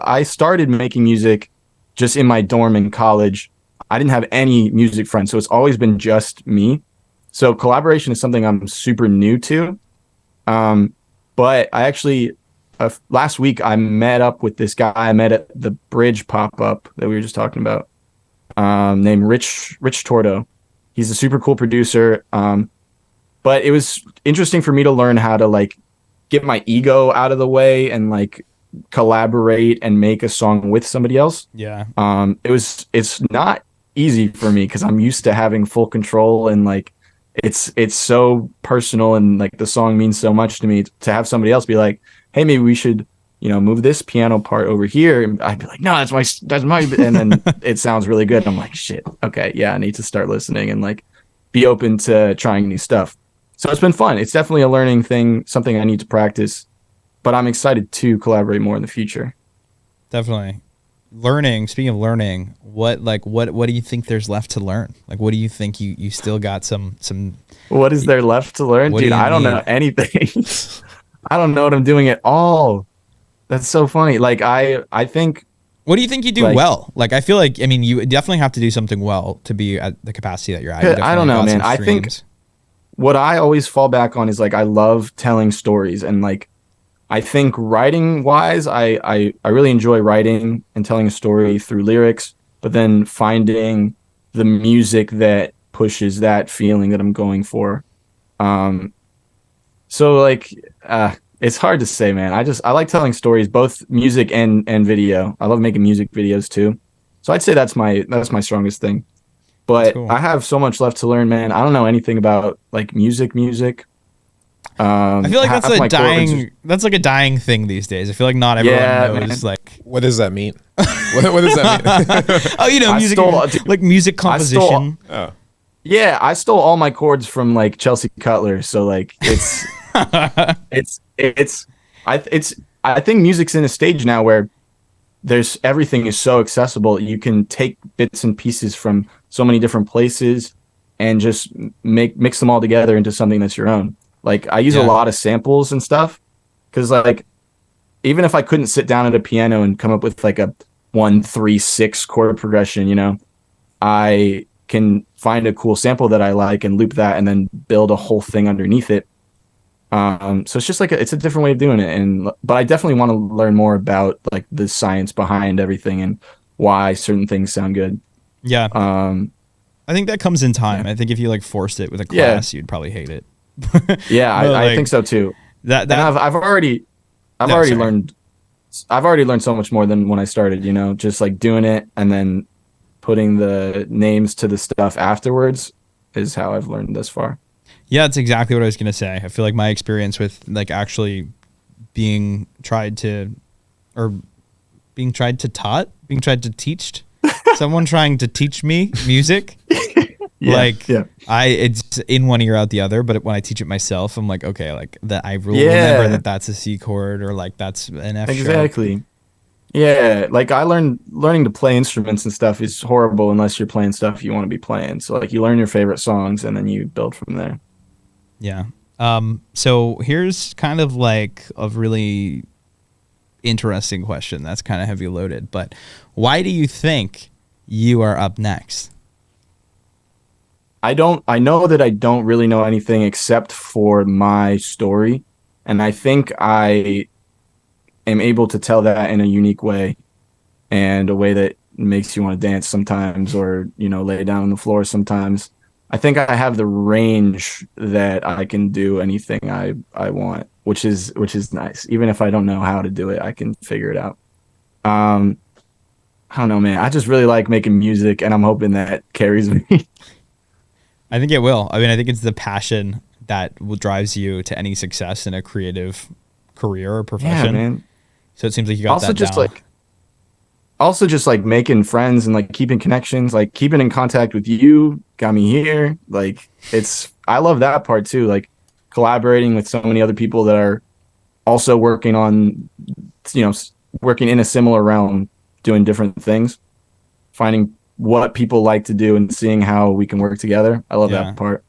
I started making music just in my dorm in college. I didn't have any music friends, so it's always been just me. So collaboration is something I'm super new to. But I actually last week I met up with this guy I met at the Bridge pop up that we were just talking about, named Rich Torto. He's a super cool producer. But it was interesting for me to learn how to like get my ego out of the way and like collaborate and make a song with somebody else. Yeah. It's not easy for me because I'm used to having full control, and like it's so personal, and like the song means so much to me to have somebody else be like, hey, maybe we should, move this piano part over here. And I'd be like, no, that's my, and then it sounds really good. I'm like, shit. Okay. Yeah. I need to start listening and like be open to trying new stuff. So it's been fun. It's definitely a learning thing, something I need to practice, but I'm excited to collaborate more in the future. Definitely. Speaking of learning, what do you think there's left to learn? Like, what do you think you still got some what is there left to learn? Dude, I don't know anything. I don't know what I'm doing at all. That's so funny. Like I think, what do you think you do well? Like, I feel like, I mean, you definitely have to do something well to be at the capacity that you're at. I don't know, man. I think what I always fall back on is like I love telling stories, and like I think writing wise, I really enjoy writing and telling a story through lyrics, but then finding the music that pushes that feeling that I'm going for. So like it's hard to say, man. I like telling stories, both music and video. I love making music videos too. So I'd say that's my strongest thing. But cool. I have so much left to learn, man. I don't know anything about like music. I feel like that's like a dying thing these days. I feel like not everyone knows, man. Like, what does that mean? what does that mean? Music, music composition. Yeah, I stole all my chords from like Chelsea Cutler. So like it's I think music's in a stage now where everything is so accessible. You can take bits and pieces from so many different places and just mix them all together into something that's your own. Like I use a lot of samples and stuff because like even if I couldn't sit down at a piano and come up with like a 1-3-6 chord progression, I can find a cool sample that I like and loop that and then build a whole thing underneath it. So it's just like it's a different way of doing it, but I definitely want to learn more about like the science behind everything and why certain things sound good. Yeah. I think that comes in time. I think if you like forced it with a class, you'd probably hate it. Yeah, I think so too. And I've already learned so much more than when I started, just like doing it and then putting the names to the stuff afterwards is how I've learned this far. Yeah, that's exactly what I was going to say. I feel like my experience with like actually being tried to teach someone trying to teach me music. It's in one ear out the other, but when I teach it myself, I'm like, okay, like that I will remember that that's a C chord or like that's an F sharp. Exactly. Yeah, like learning to play instruments and stuff is horrible unless you're playing stuff you want to be playing. So like you learn your favorite songs and then you build from there. Yeah. So here's kind of like a really interesting question that's kind of heavy loaded, but why do you think you are up next? I know that I don't really know anything except for my story, and I think I am able to tell that in a unique way and a way that makes you want to dance sometimes or, lay down on the floor sometimes. I think I have the range that I can do anything I want, which is nice. Even if I don't know how to do it, I can figure it out. I don't know, man. I just really like making music, and I'm hoping that carries me. I think it will. I mean, I think it's the passion that drives you to any success in a creative career or profession. Yeah, man. So it seems like you got that down. Also just like making friends and like keeping connections, like keeping in contact with you got me here. Like I love that part too. Like collaborating with so many other people that are also working on, working in a similar realm, doing different things, finding what people like to do and seeing how we can work together. I love that part.